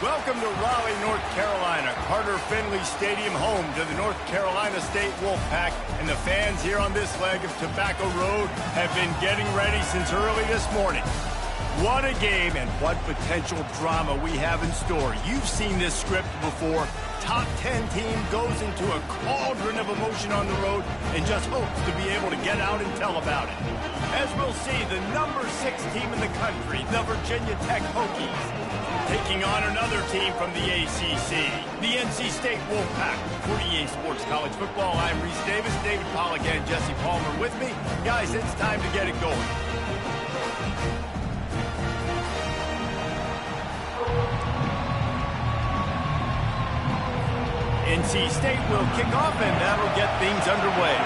Welcome to Raleigh, North Carolina, Carter Finley Stadium, home to the North Carolina State Wolfpack, and the fans here on this leg of Tobacco Road have been getting ready since early this morning. What a game and what potential drama we have in store. You've seen this script before. Top 10 team goes into a cauldron of emotion on the road and just hopes to be able to get out and tell about it. As we'll see, the number 6 team in the country, the Virginia Tech Hokies, taking on another team from the ACC, the NC State Wolfpack. For EA Sports College Football, I'm Reese Davis, David Pollack, and Jesse Palmer with me. Guys, it's time to get it going. NC State will kick off, and that'll get things underway.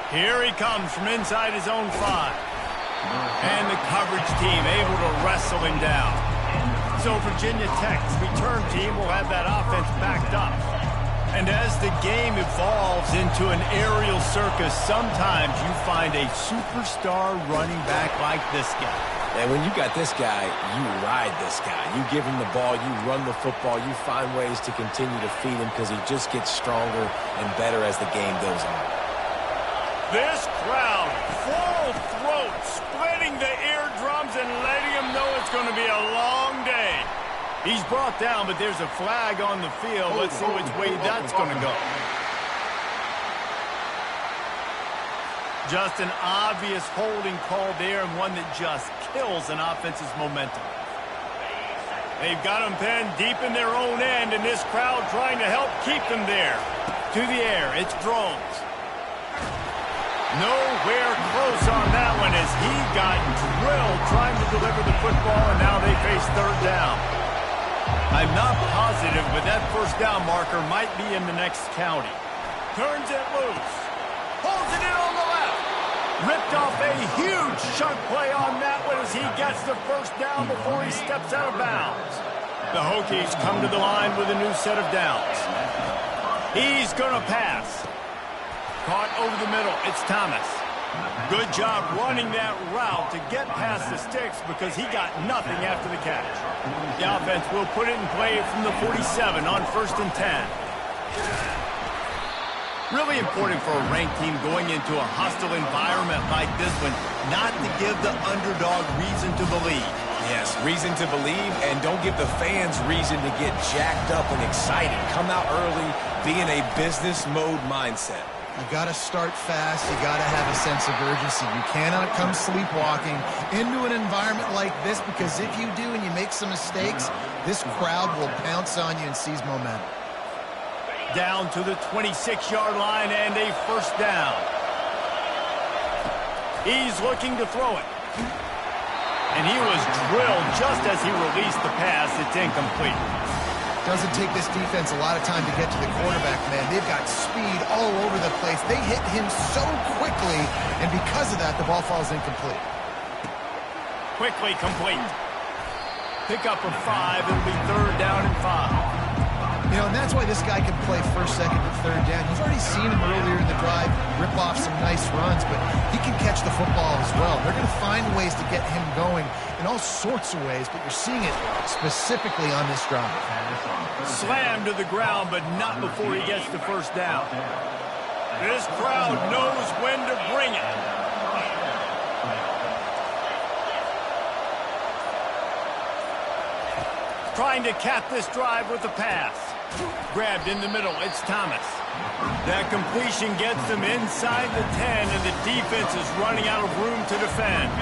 Here he comes from inside his own 5. And the coverage team able to wrestle him down. So Virginia Tech's return team will have that offense backed up. And as the game evolves into an aerial circus, sometimes you find a superstar running back like this guy. And when you got this guy, you ride this guy. You give him the ball, you run the football, you find ways to continue to feed him because he just gets stronger and better as the game goes on. This crowd, full throat, splitting the eardrums and letting him know it's going to be a long day. He's brought down, but there's a flag on the field. Let's see which way that's going to go. Just an obvious holding call there, and one that just kills an offense's momentum. They've got them pinned deep in their own end, and this crowd trying to help keep them there. To the air, it's Drones. Nowhere close on that one as he got drilled trying to deliver the football, and now they face third down. I'm not positive, but that first down marker might be in the next county. Turns it loose. Holds it in on the left. Ripped off a huge chunk play on that one as he gets the first down before he steps out of bounds. The Hokies come to the line with a new set of downs. He's going to pass. Caught over the middle. It's Thomas. Good job running that route to get past the sticks because he got nothing after the catch. The offense will put it in play from the 47 on 1st and 10. Really important for a ranked team going into a hostile environment like this one, not to give the underdog reason to believe. Yes, reason to believe, and don't give the fans reason to get jacked up and excited. Come out early, be in a business mode mindset. You got to start fast. You got to have a sense of urgency. You cannot come sleepwalking into an environment like this, because if you do and you make some mistakes, this crowd will pounce on you and seize momentum. Down to the 26-yard line and a first down. He's looking to throw it. And he was drilled just as he released the pass. It's incomplete. Doesn't take this defense a lot of time to get to the quarterback, man. They've got speed all over the place. They hit him so quickly, and because of that, the ball falls incomplete. Quickly complete. Pick up a 5. It'll be third down and 5. You know, and that's why this guy can play first, second, and third down. You've already seen him earlier in the drive rip off some nice runs, but he can catch the football as well. They're going to find ways to get him going in all sorts of ways, but you're seeing it specifically on this drive. Slammed to the ground, but not before he gets the first down. This crowd knows when to bring it. Trying to cap this drive with a pass. Grabbed in the middle, it's Thomas. That completion gets them inside the 10, and the defense is running out of room to defend.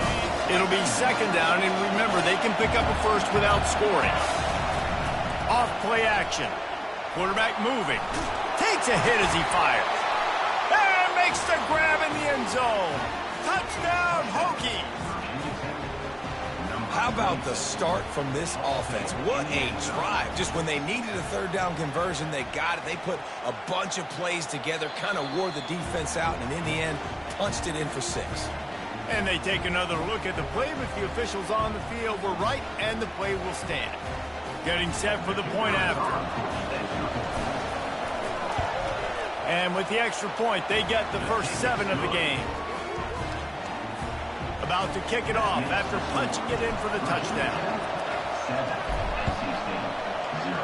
It'll be second down, and remember, they can pick up a first without scoring. Off play action. Quarterback moving. Takes a hit as he fires. And makes the grab in the end zone. Touchdown, Hokies. How about the start from this offense? What a drive. Just when they needed a third down conversion, they got it. They put a bunch of plays together, kind of wore the defense out, and in the end, punched it in for 6. And they take another look at the play, but the officials on the field were right, and the play will stand. Getting set for the point after. And with the extra point, they get the first 7 of the game. about to kick it off after punching it in for the touchdown. 7, NC State, 0.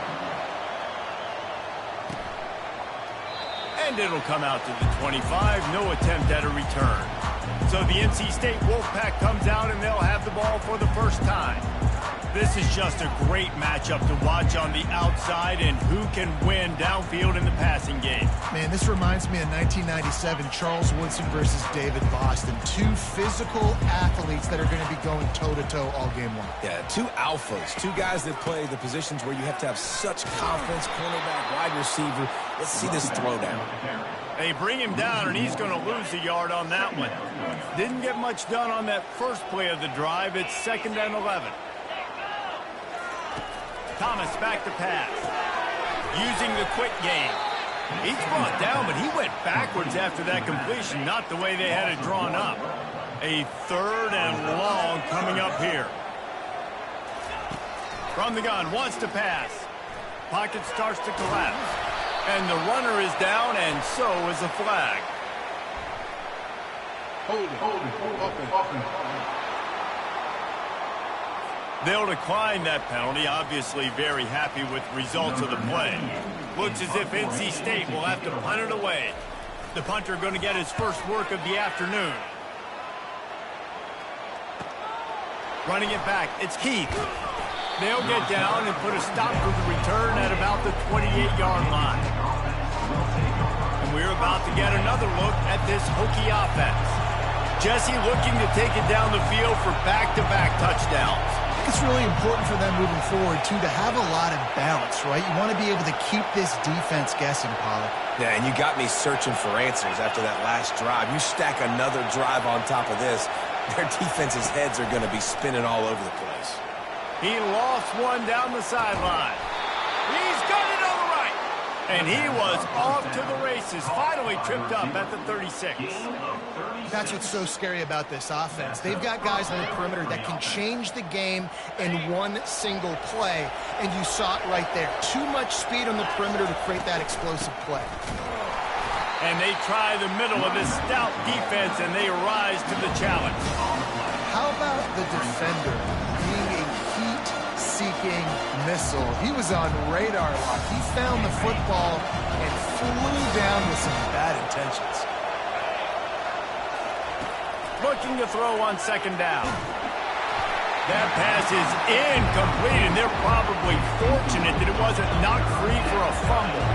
And it'll come out to the 25. No attempt at a return. So the NC State Wolfpack comes out and they'll have the ball for the first time. This is just a great matchup to watch on the outside and who can win downfield in the passing game. Man, this reminds me of 1997, Charles Woodson versus David Boston. Two physical athletes that are going to be going toe-to-toe all game long. Yeah, two alphas, two guys that play the positions where you have to have such confidence, cornerback, wide receiver. Let's see this throwdown. They bring him down, and he's going to lose a yard on that one. Didn't get much done on that first play of the drive. It's 2nd and 11. Thomas back to pass. Using the quick game. He's brought down, but he went backwards after that completion, not the way they had it drawn up. A 3rd and long coming up here. From the gun, wants to pass. Pocket starts to collapse. And the runner is down, and so is a flag. They'll decline that penalty, obviously very happy with the results of the play. Looks as if NC State will have to punt it away. The punter going to get his first work of the afternoon. Running it back, it's Keith. They'll get down and put a stop to the return at about the 28-yard line. And we're about to get another look at this Hokie offense. Jesse looking to take it down the field for back-to-back touchdowns. It's really important for them moving forward, too, to have a lot of balance, right? You want to be able to keep this defense guessing, Pollard. Yeah, and you got me searching for answers after that last drive. You stack another drive on top of this, their defense's heads are going to be spinning all over the place. He lost one down the sideline. He's got it on the right. And he was off to the races, finally tripped up at the 36. That's what's so scary about this offense. They've got guys on the perimeter that can change the game in one single play, and you saw it right there. Too much speed on the perimeter to create that explosive play. And they try the middle of this stout defense, and they rise to the challenge. How about the defender being a heat-seeking missile? He was on radar lock. He found the football and flew down with some bad intentions. Looking to throw on 2nd down. That pass is incomplete, and they're probably fortunate that it wasn't knocked free for a fumble.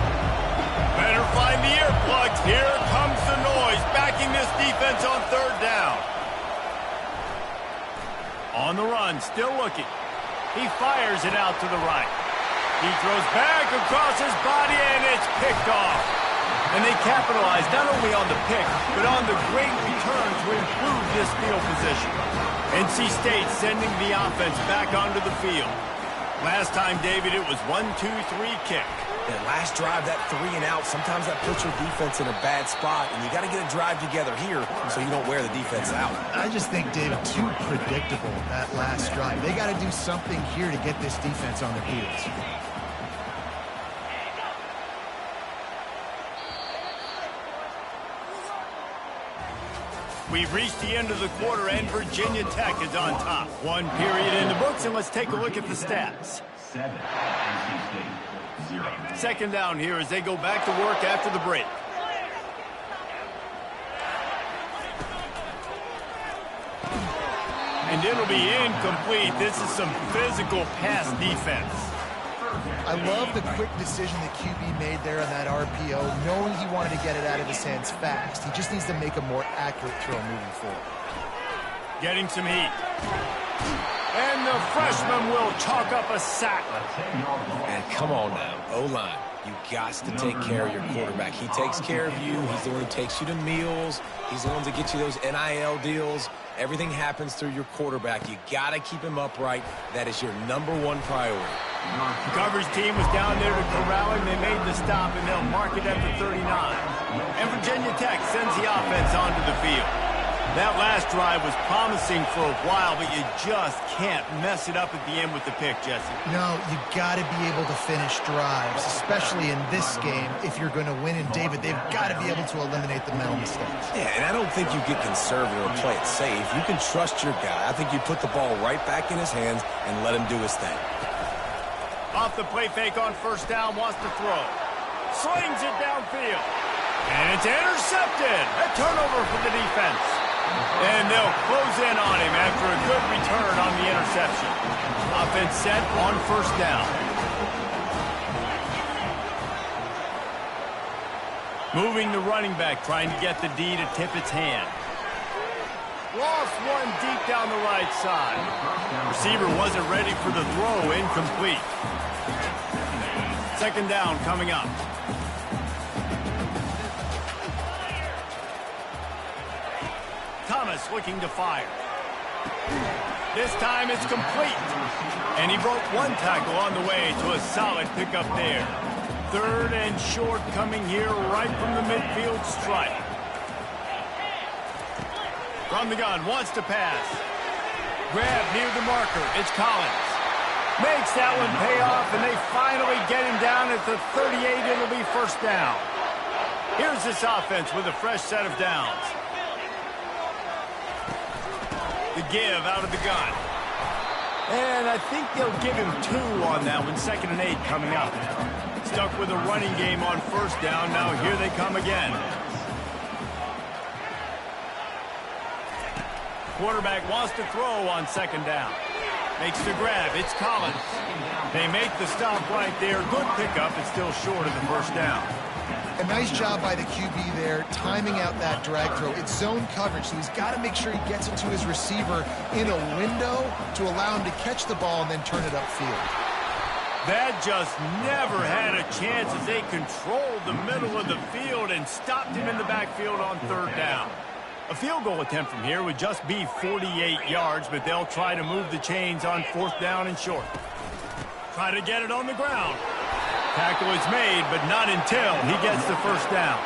Better find the earplugs. Here comes the noise, backing this defense on 3rd down. On the run, still looking. He fires it out to the right. He throws back across his body, and it's picked off. And they capitalize not only on the pick, but on the great return to improve this field position. NC State sending the offense back onto the field. Last time, David, it was 1-2-3 kick. And last drive, that 3 and out, sometimes that puts your defense in a bad spot, and you got to get a drive together here so you don't wear the defense out. I just think, David, too predictable, that last drive. They got to do something here to get this defense on their heels. We've reached the end of the quarter, and Virginia Tech is on top. One period in the books, and let's take a look at the stats. 7, NC State, 0. 2nd down here as they go back to work after the break. And it'll be incomplete. This is some physical pass defense. I love the quick decision that QB made there on that RPO, knowing he wanted to get it out of his hands fast. He just needs to make a more accurate throw moving forward. Getting some heat. And the freshman will chalk up a sack. And come on now, O-line. You got to take care of your quarterback. He takes care of you. He's the one who takes you to meals. He's the one that gets you those NIL deals. Everything happens through your quarterback. You got to keep him upright. That is your #1 priority. The coverage team was down there to corral him. They made the stop, and they'll mark it at the 39. And Virginia Tech sends the offense onto the field. That last drive was promising for a while, but you just can't mess it up at the end with the pick, Jesse. No, you got to be able to finish drives, especially in this game if you're going to win. And, David, they've got to be able to eliminate the mental mistakes. Yeah, and I don't think you get conservative or play it safe. You can trust your guy. I think you put the ball right back in his hands and let him do his thing. Off the play fake on first down, wants to throw. Slings it downfield. And it's intercepted. A turnover for the defense. And they'll close in on him after a good return on the interception. Offense set on first down. Moving the running back, trying to get the D to tip its hand. Lost one deep down the right side. Receiver wasn't ready for the throw, incomplete. Second down coming up. Thomas looking to fire. This time it's complete. And he broke one tackle on the way to a solid pickup there. Third and short coming here right from the midfield stripe. From the gun, wants to pass. Grab near the marker. It's Collins. Makes that one pay off, and they finally get him down at the 38. It'll be first down. Here's this offense with a fresh set of downs. The give out of the gun. And I think they'll give him 2 on that one. 2nd and 8 coming up. Stuck with a running game on first down. Now here they come again. Quarterback wants to throw on 2nd down. Makes the grab. It's Collins. They make the stop right there. Good pickup. It's still short of the first down. A nice job by the QB there, timing out that drag throw. It's zone coverage, so he's got to make sure he gets it to his receiver in a window to allow him to catch the ball and then turn it upfield. That just never had a chance as they controlled the middle of the field and stopped him in the backfield on 3rd down. A field goal attempt from here would just be 48 yards, but they'll try to move the chains on 4th down and short. Try to get it on the ground. Tackle is made, but not until he gets the first down.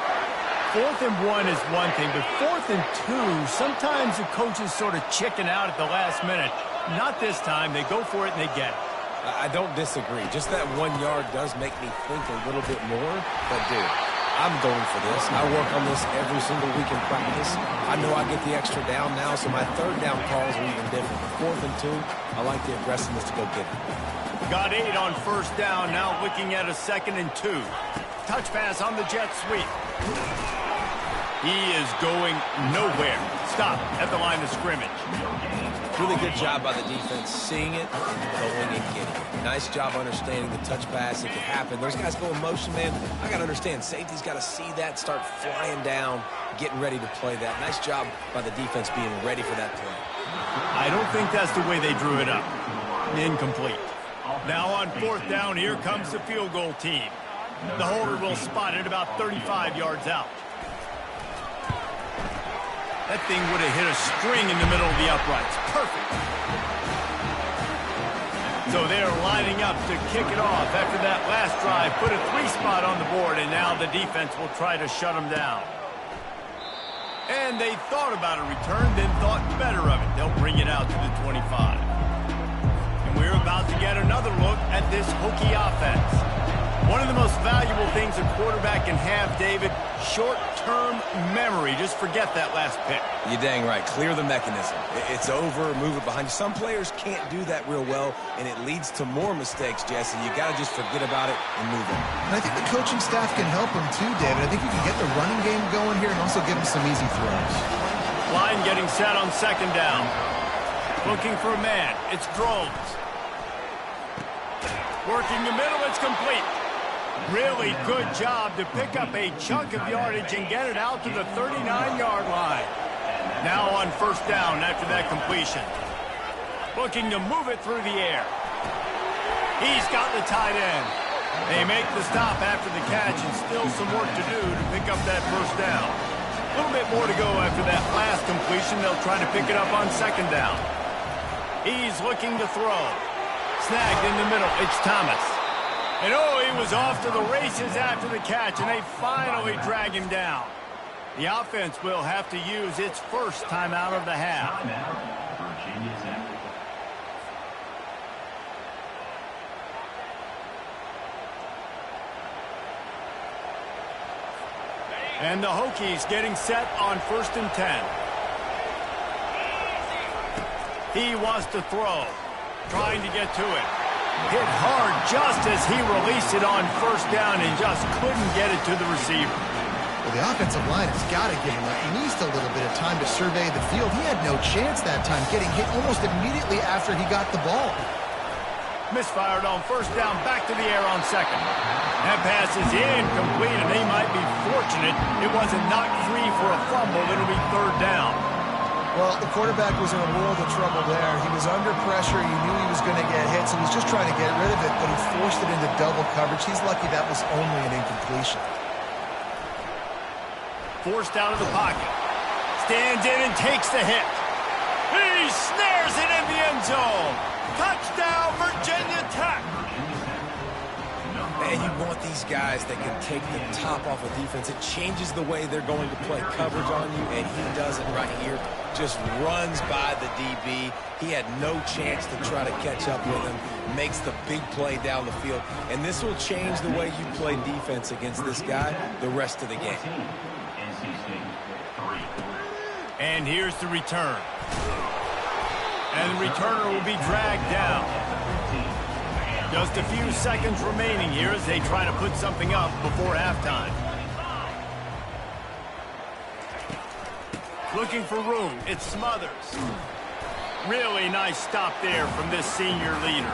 4th and 1 is one thing, but 4th and 2, sometimes the coaches sort of chicken out at the last minute. Not this time. They go for it and they get it. I don't disagree. Just that 1 yard does make me think a little bit more. But, dude, I'm going for this. I work on this every single week in practice. I know I get the extra down now, so my 3rd down calls are even different. But 4th and 2, I like the aggressiveness to go get it. Got 8 on first down, now looking at a 2nd and 2. Touch pass on the jet sweep. He is going nowhere. Stop at the line of scrimmage. Really good job by the defense, seeing it, going and getting it. Nice job understanding the touch pass. It can happen. Those guys go in motion, man. I got to understand, safety's got to see that, start flying down, getting ready to play that. Nice job by the defense being ready for that play. I don't think that's the way they drew it up. Incomplete. Now on 4th down, here comes the field goal team. The holder will spot it about 35 yards out. That thing would have hit a string in the middle of the uprights. Perfect. So they're lining up to kick it off after that last drive. Put a 3 spot on the board, and now the defense will try to shut them down. And they thought about a return, then thought better of it. They'll bring it out to the 25. And we're about to get another look at this Hokie offense. One of the most valuable things a quarterback can have, David, short-term memory. Just forget that last pick. You're dang right. Clear the mechanism. It's over, move it behind you. Some players can't do that real well, and it leads to more mistakes, Jesse. You got to just forget about it and move on. And I think the coaching staff can help him too, David. I think you can get the running game going here and also give him some easy throws. Line getting set on 2nd down. Looking for a man. It's Groves. Working the middle. It's complete. Really good job to pick up a chunk of yardage and get it out to the 39-yard line. Now on 1st down after that completion. Looking to move it through the air. He's got the tight end. They make the stop after the catch and still some work to do to pick up that 1st down. A little bit more to go after that last completion. They'll try to pick it up on 2nd down. He's looking to throw. Snagged in the middle. It's Thomas. And oh, he was off to the races after the catch, and they finally drag him down. The offense will have to use its first timeout of the half. Virginia Tech. And the Hokies getting set on 1st and 10. He wants to throw, trying to get to it. Hit hard just as he released it on 1st down and just couldn't get it to the receiver. Well, the offensive line has got to give him at least a little bit of time to survey the field. He had no chance that time, getting hit almost immediately after he got the ball. Misfired on 1st down, back to the air on 2nd. That pass is incomplete, and they might be fortunate it wasn't knocked free for a fumble. It'll be 3rd down. Well, the quarterback was in a world of trouble there. He was under pressure. He knew he was going to get hit, so he was just trying to get rid of it, but he forced it into double coverage. He's lucky that was only an incompletion. Forced out of the pocket. Stands in and takes the hit. He snares it in the end zone. Touchdown, Virginia Tech. Man, you want these guys that can take the top off of defense. It changes the way they're going to play coverage on you, and he does it right here. Just runs by the DB. He had no chance to try to catch up with him. Makes the big play down the field. And this will change the way you play defense against this guy the rest of the game. NC State 3. And here's the return. And the returner will be dragged down. Just a few seconds remaining here as they try to put something up before halftime. Looking for room. It's Smothers. Really nice stop there from this senior leader.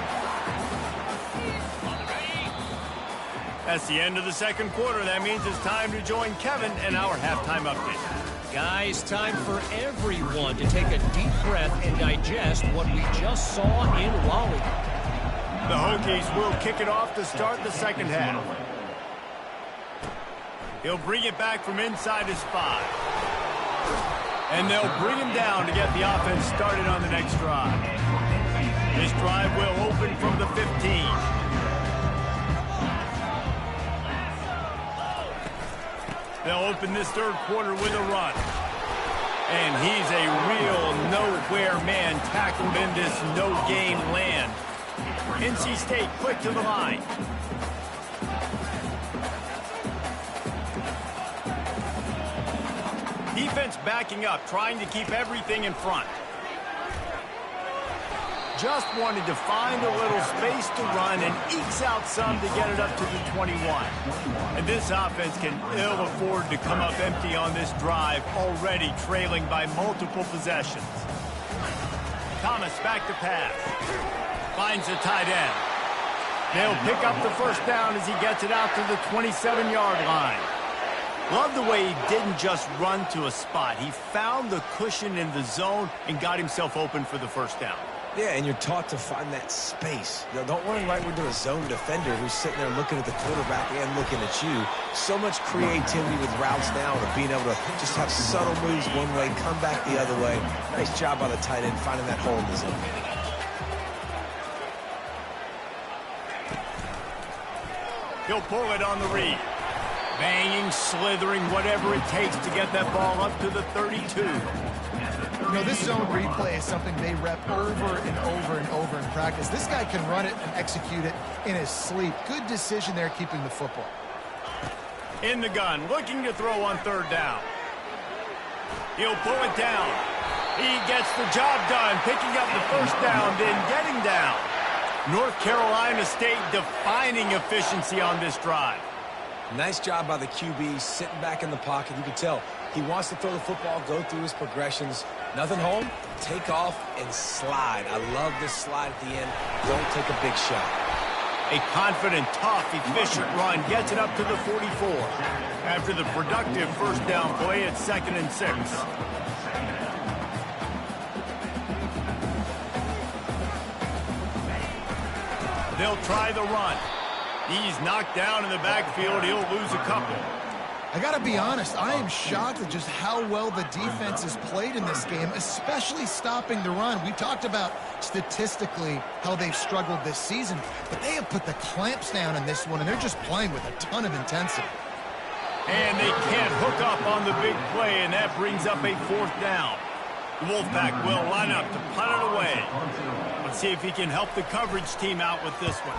That's the end of the 2nd quarter. That means it's time to join Kevin in our halftime update. Guys, time for everyone to take a deep breath and digest what we just saw in Raleigh. The Hokies will kick it off to start the 2nd half. He'll bring it back from inside his 5. And they'll bring him down to get the offense started on the next drive. This drive will open from the 15. They'll open this 3rd quarter with a run. And he's a real nowhere man tackled in this no-game land. NC State quick to the line. Defense backing up, trying to keep everything in front. Just wanted to find a little space to run and ekes out some to get it up to the 21. And this offense can ill afford to come up empty on this drive, already trailing by multiple possessions. Thomas back to pass. Finds the tight end. They'll pick up the 1st down as he gets it out to the 27-yard line. Love the way he didn't just run to a spot. He found the cushion in the zone and got himself open for the 1st down. Yeah, and you're taught to find that space. Now, don't run right into a zone defender who's sitting there looking at the quarterback and looking at you. So much creativity with routes now of being able to just have subtle moves one way, come back the other way. Nice job by the tight end finding that hole in the zone. He'll pull it on the read. Banging, slithering, whatever it takes to get that ball up to the 32. You know, this zone replay is something they rep over and over and over in practice. This guy can run it and execute it in his sleep. Good decision there keeping the football. In the gun, looking to throw on 3rd down. He'll pull it down. He gets the job done, picking up the 1st down, then getting down. North Carolina State defining efficiency on this drive. Nice job by the QB, sitting back in the pocket. You can tell he wants to throw the football, go through his progressions. Nothing home, take off and slide. I love this slide at the end. Don't take a big shot. A confident, tough, efficient run gets it up to the 44. After the productive 1st down play, it's 2nd and 6. They'll try the run. He's knocked down in the backfield. He'll lose a couple. I got to be honest, I am shocked at just how well the defense has played in this game, especially stopping the run. We talked about statistically how they've struggled this season, but they have put the clamps down in this one, and they're just playing with a ton of intensity. And they can't hook up on the big play, and that brings up a 4th down. The Wolfpack will line up to punt it away. Let's see if he can help the coverage team out with this one.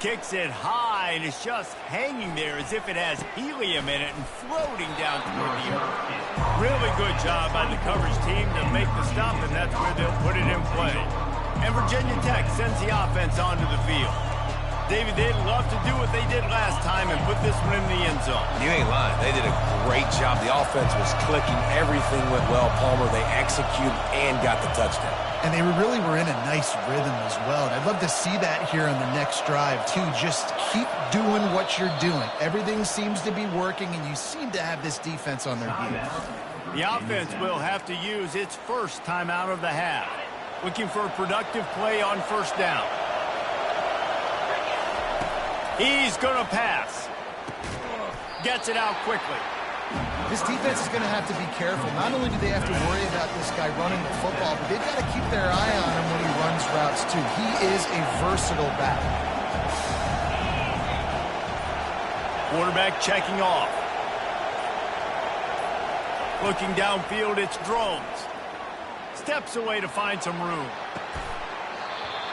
Kicks it high, and it's just hanging there as if it has helium in it and floating down toward the earth. Really good job by the coverage team to make the stop, and that's where they'll put it in play. And Virginia Tech sends the offense onto the field. David, they'd love to do what they did last time and put this one in the end zone. You ain't lying. They did a great job. The offense was clicking. Everything went well, Palmer. They executed and got the touchdown. And they really were in a nice rhythm as well. And I'd love to see that here on the next drive, too. Just keep doing what you're doing. Everything seems to be working, and you seem to have this defense on their heels. The offense will have to use its first timeout of the half. Looking for a productive play on 1st down. He's going to pass. Gets it out quickly. This defense is going to have to be careful. Not only do they have to worry about this guy running the football, but they've got to keep their eye on him when he runs routes, too. He is a versatile back. Quarterback checking off. Looking downfield, it's Drones. Steps away to find some room.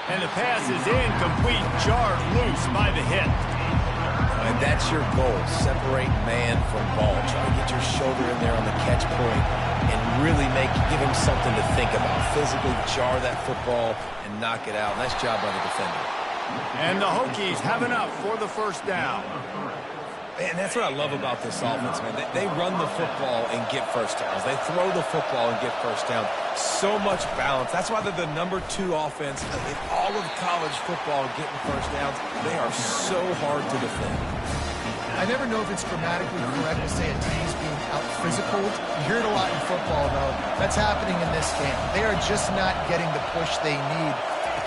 And the pass is incomplete, jarred loose by the hit. And that's your goal, separate man from ball. Try to get your shoulder in there on the catch point and really give him something to think about. Physically jar that football and knock it out. Nice job by the defender. And the Hokies have enough for the 1st down. Man, that's what I love about this offense, man. They run the football and get 1st downs. They throw the football and get 1st down. So much balance. That's why they're the #2 offense in all of college football getting 1st downs. They are so hard to defend. I never know if it's grammatically correct to say a team's being out-physical. You hear it a lot in football, though. That's happening in this game. They are just not getting the push they need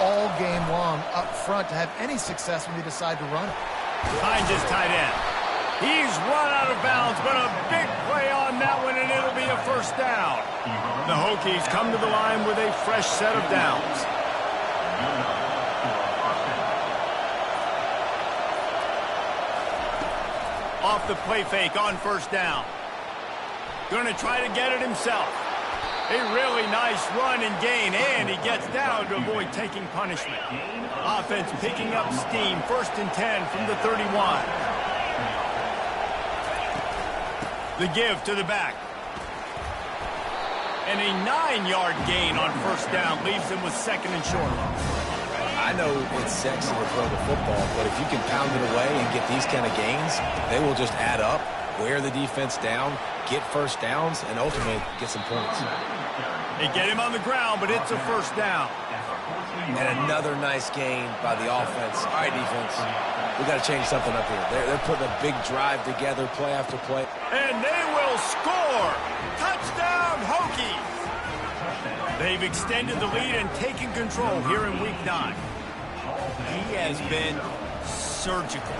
all game long up front to have any success when they decide to run it. Finds his tight end. He's run out of bounds, but a big play on that one, and it'll be a 1st down. The Hokies come to the line with a fresh set of downs. Off the play fake on 1st down. Going to try to get it himself. A really nice run and gain, and he gets down to avoid taking punishment. Offense picking up steam, 1st and 10 from the 31. The give to the back. And a 9-yard gain on 1st down leaves him with 2nd and short. I know it's sexy to throw the football, but if you can pound it away and get these kind of gains, they will just add up, wear the defense down, get 1st downs, and ultimately get some points. They get him on the ground, but it's a 1st down. And another nice gain by the offense. All right, defense. We got to change something up here. They're putting a big drive together, play after play. And they will score! Touchdown, Hokies! They've extended the lead and taken control here in Week 9. He has been surgical.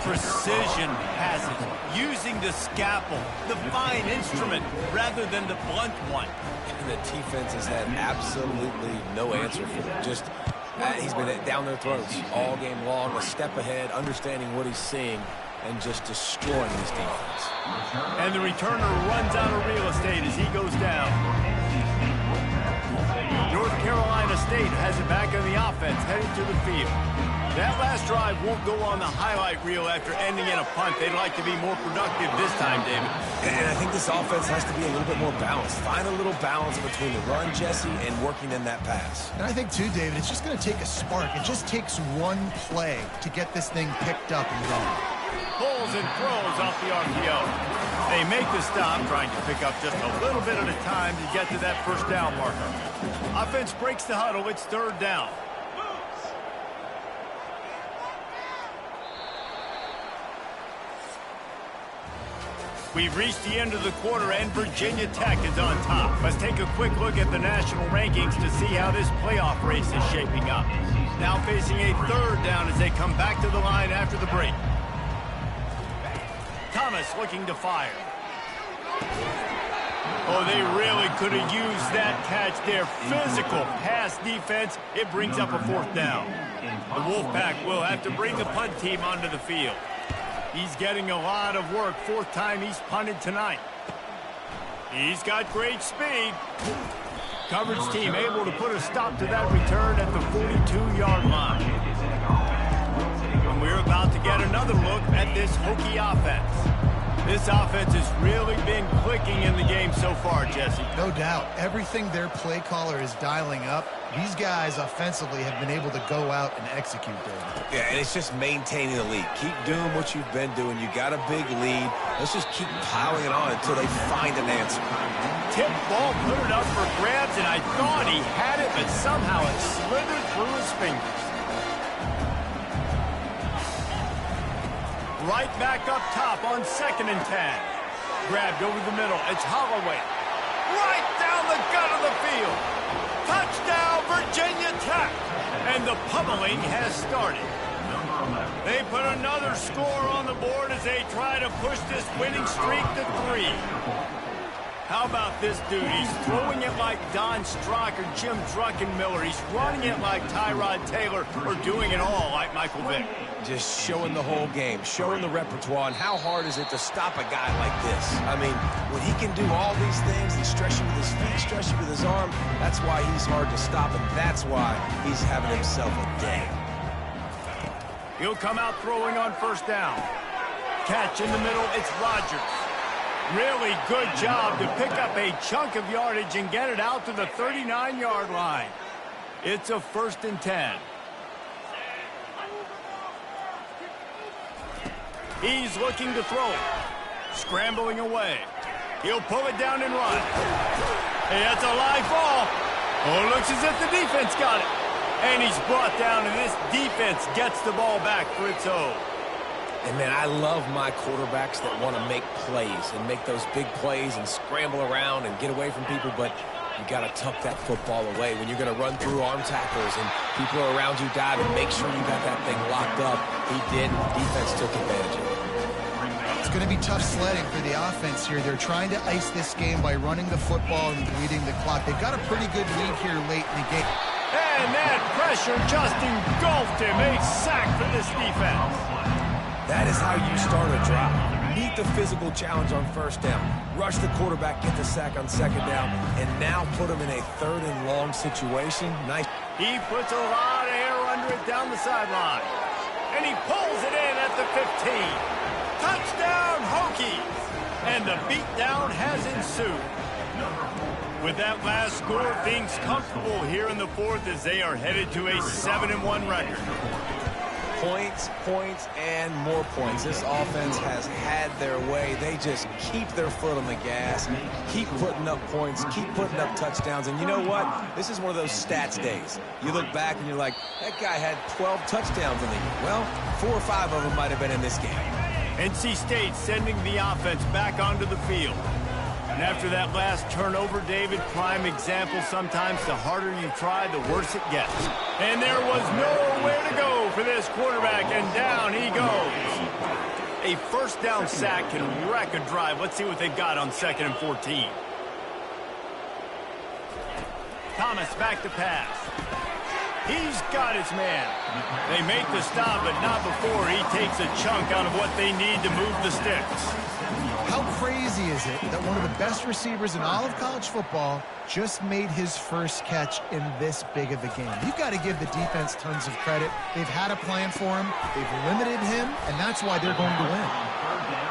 Precision passing, using the scalpel, the fine instrument, rather than the blunt one. And the defense has had absolutely no answer for him. Just he's been down their throats all game long, a step ahead, understanding what he's seeing, and just destroying his defense. And the returner runs out of real estate as he goes down. North Carolina State has it back on the offense, heading to the field. That last drive won't go on the highlight reel after ending in a punt. They'd like to be more productive this time, David. And I think this offense has to be a little bit more balanced. Find a little balance between the run, Jesse, and working in that pass. And I think, too, David, it's just going to take a spark. It just takes one play to get this thing picked up and going. Pulls and throws off the RPO. They make the stop, trying to pick up just a little bit at a time to get to that 1st down marker. Offense breaks the huddle. It's 3rd down. We've reached the end of the quarter, and Virginia Tech is on top. Let's take a quick look at the national rankings to see how this playoff race is shaping up. Now facing a 3rd down as they come back to the line after the break. Thomas looking to fire. Oh, they really could have used that catch there. Physical pass defense. It brings up a 4th down. The Wolfpack will have to bring the punt team onto the field. He's getting a lot of work. Fourth time he's punted tonight. He's got great speed. Coverage team able to put a stop to that return at the 42-yard line. And we're about to get another look at this Hokie offense. This offense has really been clicking in the game so far, Jesse. No doubt. Everything their play caller is dialing up, these guys offensively have been able to go out and execute, David. Yeah, and it's just maintaining the lead. Keep doing what you've been doing. You got a big lead. Let's just keep piling it on until they find an answer. Tip ball, put it up for grabs, and I thought he had it, but somehow it slithered through his fingers. Right back up top on 2nd and 10. Grabbed over the middle. It's Holloway. Right down the gut of the field. Touchdown, Virginia Tech. And the pummeling has started. They put another score on the board as they try to push this winning streak to 3. How about this dude? He's throwing it like Don Strock or Jim Druckenmiller. He's running it like Tyrod Taylor or doing it all like Michael Vick. Just showing the whole game, showing the repertoire, and how hard is it to stop a guy like this? I mean, when he can do all these things and stretch you with his feet, stretch you with his arm, that's why he's hard to stop, and that's why he's having himself a day. He'll come out throwing on 1st down. Catch in the middle, it's Rodgers. Really good job to pick up a chunk of yardage and get it out to the 39-yard line. It's a 1st and 10. He's looking to throw it. Scrambling away. He'll pull it down and run. Hey, that's a live ball. Oh, looks as if the defense got it. And he's brought down, and this defense gets the ball back for its own. And, man, I love my quarterbacks that want to make plays and make those big plays and scramble around and get away from people, but you got to tuck that football away. When you're going to run through arm tackles and people are around you diving, make sure you got that thing locked up. He did, and the defense took advantage of it. It's going to be tough sledding for the offense here. They're trying to ice this game by running the football and bleeding the clock. They've got a pretty good lead here late in the game. And that pressure just engulfed him. A sack for this defense. That is how you start a drive. Meet the physical challenge on 1st down. Rush the quarterback, get the sack on 2nd down, and now put him in a 3rd and long situation. Nice. He puts a lot of air under it down the sideline. And he pulls it in at the 15. Touchdown, Hokies! And the beatdown has ensued. With that last score, things comfortable here in the 4th as they are headed to a 7-1 record. Points, points, and more points. This offense has had their way. They just keep their foot on the gas, keep putting up points, keep putting up touchdowns. And you know what? This is one of those stats days. You look back and you're like, that guy had 12 touchdowns in the year. Well, 4 or 5 of them might have been in this game. NC State sending the offense back onto the field. And after that last turnover, David, prime example, sometimes the harder you try, the worse it gets. And there was nowhere to go for this quarterback, and down he goes. A 1st down sack can wreck a drive. Let's see what they've got on 2nd and 14. Thomas back to pass. He's got his man. They make the stop, but not before he takes a chunk out of what they need to move the sticks. How crazy is it that one of the best receivers in all of college football just made his first catch in this big of a game? You've got to give the defense tons of credit. They've had a plan for him. They've limited him, and that's why they're going to win.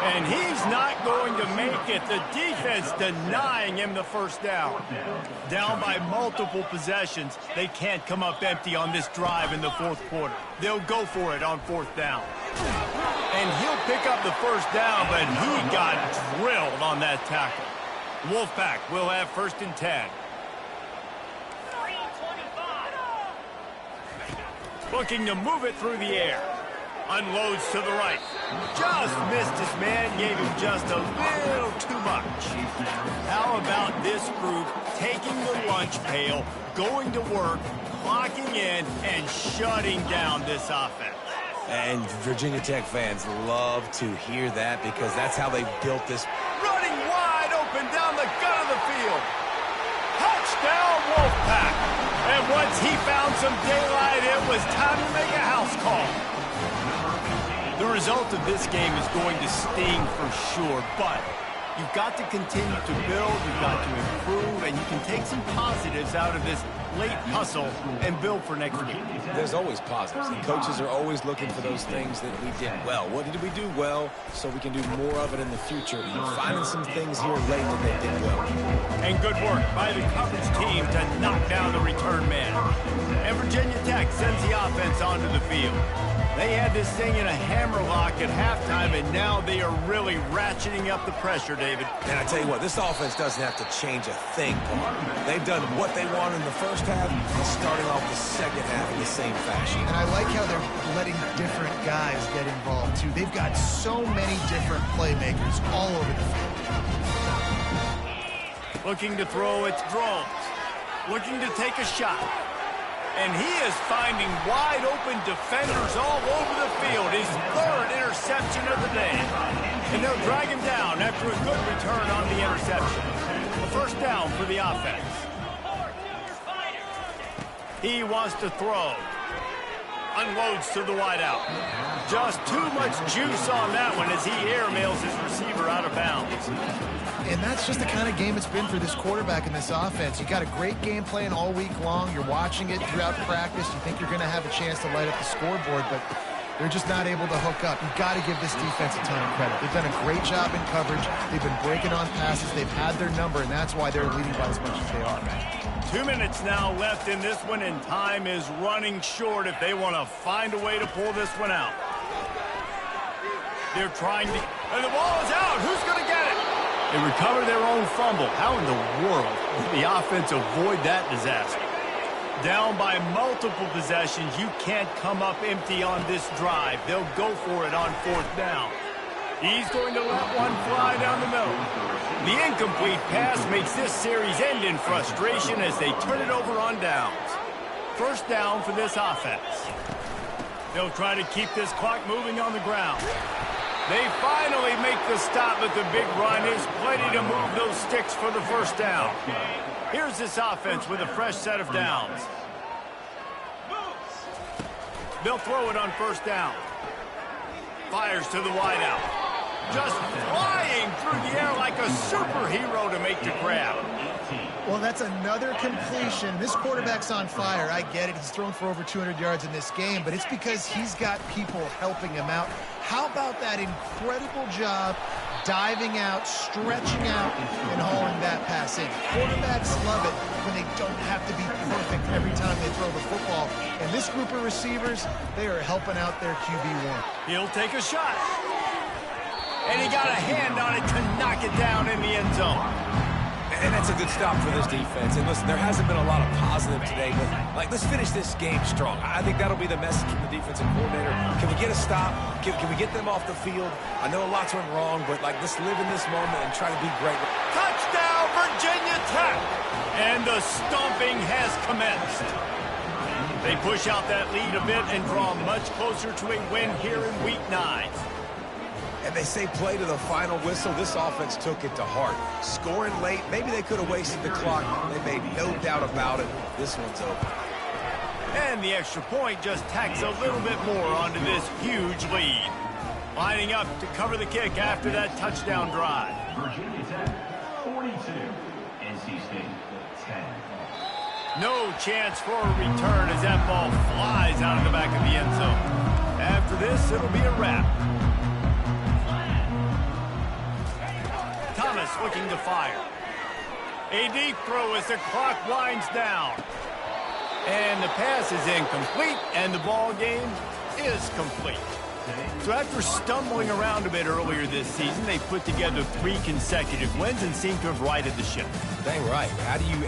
And he's not going to make it. The defense denying him the 1st down. Down by multiple possessions. They can't come up empty on this drive in the 4th quarter. They'll go for it on 4th down. And he'll pick up the 1st down, but he got drilled on that tackle. Wolfpack will have 1st and 10. Looking to move it through the air. Unloads to the right. Just missed his man, gave him just a little too much. How about this group taking the lunch pail, going to work, clocking in, and shutting down this offense? And Virginia Tech fans love to hear that because that's how they built this. Running wide open down the gut of the field. Touchdown, Wolfpack. And once he found some daylight, it was time to make a house call. The The result of this game is going to sting for sure, but you've got to continue to build, you've got to improve, and you can take some positives out of this late hustle and build for next week. There's always positives, and coaches are always looking for those things that we did well. What did we do well so we can do more of it in the future? Finding some things here late that they did well. And good work by the coverage team to knock down the return man. And Virginia Tech sends the offense onto the field. They had this thing in a hammerlock at halftime, and now they are really ratcheting up the pressure, David. And I tell you what, this offense doesn't have to change a thing, Paul. They've done what they wanted in the first half and starting off the second half in the same fashion. And I like how they're letting different guys get involved, too. They've got so many different playmakers all over the field. Looking to throw, it's Drones. Looking to take a shot. And he is finding wide-open defenders all over the field. His third interception of the day. And they'll drag him down after a good return on the interception. A first down for the offense. He wants to throw. Unloads to the wideout. Just too much juice on that one as he airmails his receiver out of bounds. And that's just the kind of game it's been for this quarterback in this offense. You got a great game plan all week long. You're watching it throughout practice. You think you're going to have a chance to light up the scoreboard, but they're just not able to hook up. You've got to give this defense a ton of credit. They've done a great job in coverage. They've been breaking on passes. They've had their number, and that's why they're leading by as much as they are. 2 minutes now left in this one, and time is running short if they want to find a way to pull this one out. They're trying to... And the ball is out. Who's going to get it? They recover their own fumble. How in the world will the offense avoid that disaster? Down by multiple possessions, you can't come up empty on this drive. They'll go for it on fourth down. He's going to let one fly down the middle. The incomplete pass makes this series end in frustration as they turn it over on downs. First down for this offense. They'll try to keep this clock moving on the ground. They finally make the stop, but the big run is plenty to move those sticks for the first down. Here's this offense with a fresh set of downs. They'll throw it on first down. Fires to the wideout. Just flying through the air like a superhero to make the grab. Well, that's another completion. This quarterback's on fire. I get it. He's thrown for over 200 yards in this game, but it's because he's got people helping him out. How about that incredible job diving out, stretching out, and hauling that pass in? Quarterbacks love it when they don't have to be perfect every time they throw the football. And this group of receivers, they are helping out their QB1. He'll take a shot. And he got a hand on it to knock it down in the end zone. And that's a good stop for this defense. And listen, there hasn't been a lot of positive today, but let's finish this game strong. I think that'll be the message from the defensive coordinator. Can we get a stop? Can we get them off the field? I know a lot's went wrong, but let's live in this moment and try to be great. Touchdown, Virginia Tech! And the stomping has commenced. They push out that lead a bit and draw much closer to a win here in Week 9. And they say play to the final whistle. This offense took it to heart. Scoring late, maybe they could have wasted the clock. They made no doubt about it. This one's over. And the extra point just tacks a little bit more onto this huge lead. Lining up to cover the kick after that touchdown drive. Virginia Tech, 42. NC State, 10. No chance for a return as that ball flies out of the back of the end zone. After this, it'll be a wrap. Thomas looking to fire. A deep throw as the clock winds down. And the pass is incomplete, and the ball game is complete. So after stumbling around a bit earlier this season, they put together 3 consecutive wins and seem to have righted the ship. Dang right. How do you...